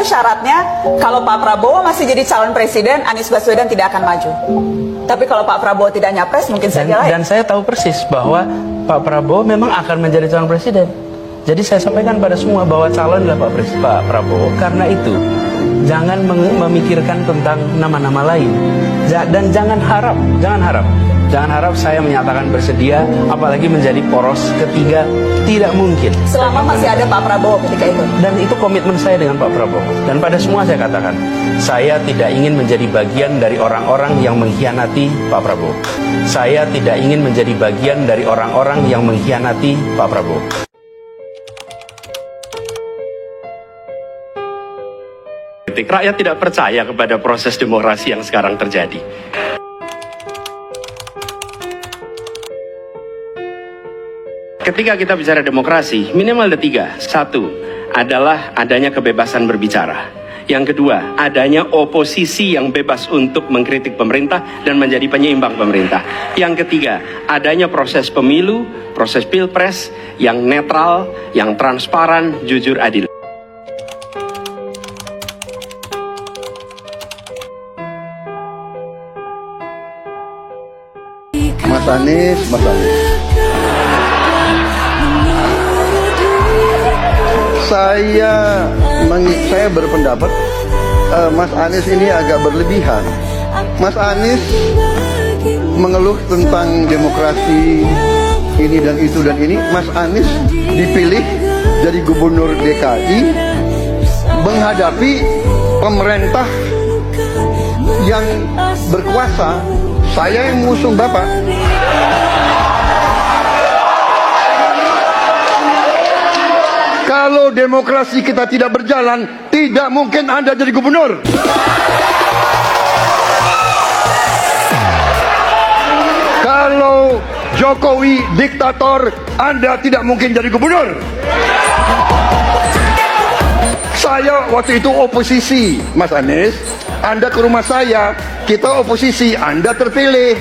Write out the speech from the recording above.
syaratnya kalau Pak Prabowo masih jadi calon presiden, Anies Baswedan tidak akan maju. Tapi kalau Pak Prabowo tidak nyapres, mungkin saja lain. Dan saya tahu persis bahwa Pak Prabowo memang akan menjadi calon presiden. Jadi saya sampaikan pada semua bahwa calon adalah Pak Prabowo. Karena itu, jangan memikirkan tentang nama-nama lain. Dan jangan harap saya menyatakan bersedia, apalagi menjadi poros ketiga. Tidak mungkin. Selama masih ada Pak Prabowo ketika itu. Dan itu komitmen saya dengan Pak Prabowo. Dan pada semua saya katakan, saya tidak ingin menjadi bagian dari orang-orang yang mengkhianati Pak Prabowo. Saya tidak ingin menjadi bagian dari orang-orang yang mengkhianati Pak Prabowo. Rakyat tidak percaya kepada proses demokrasi yang sekarang terjadi. Ketika kita bicara demokrasi, minimal ada 3. 1 adalah adanya kebebasan berbicara. Yang kedua, adanya oposisi yang bebas untuk mengkritik pemerintah dan menjadi penyeimbang pemerintah. Yang ketiga, adanya proses pemilu, proses pilpres yang netral, yang transparan, jujur, adil. Mas Anies. Saya berpendapat Mas Anies ini agak berlebihan. Mas Anies mengeluh tentang demokrasi ini dan itu dan ini. Mas Anies dipilih jadi gubernur DKI menghadapi pemerintah yang berkuasa. Saya yang mengusung Bapak. Kalau demokrasi kita tidak berjalan, tidak mungkin Anda jadi gubernur. Kalau Jokowi diktator, Anda tidak mungkin jadi gubernur. Saya waktu itu oposisi, Mas Anies. Anda ke rumah saya, kita oposisi, Anda terpilih.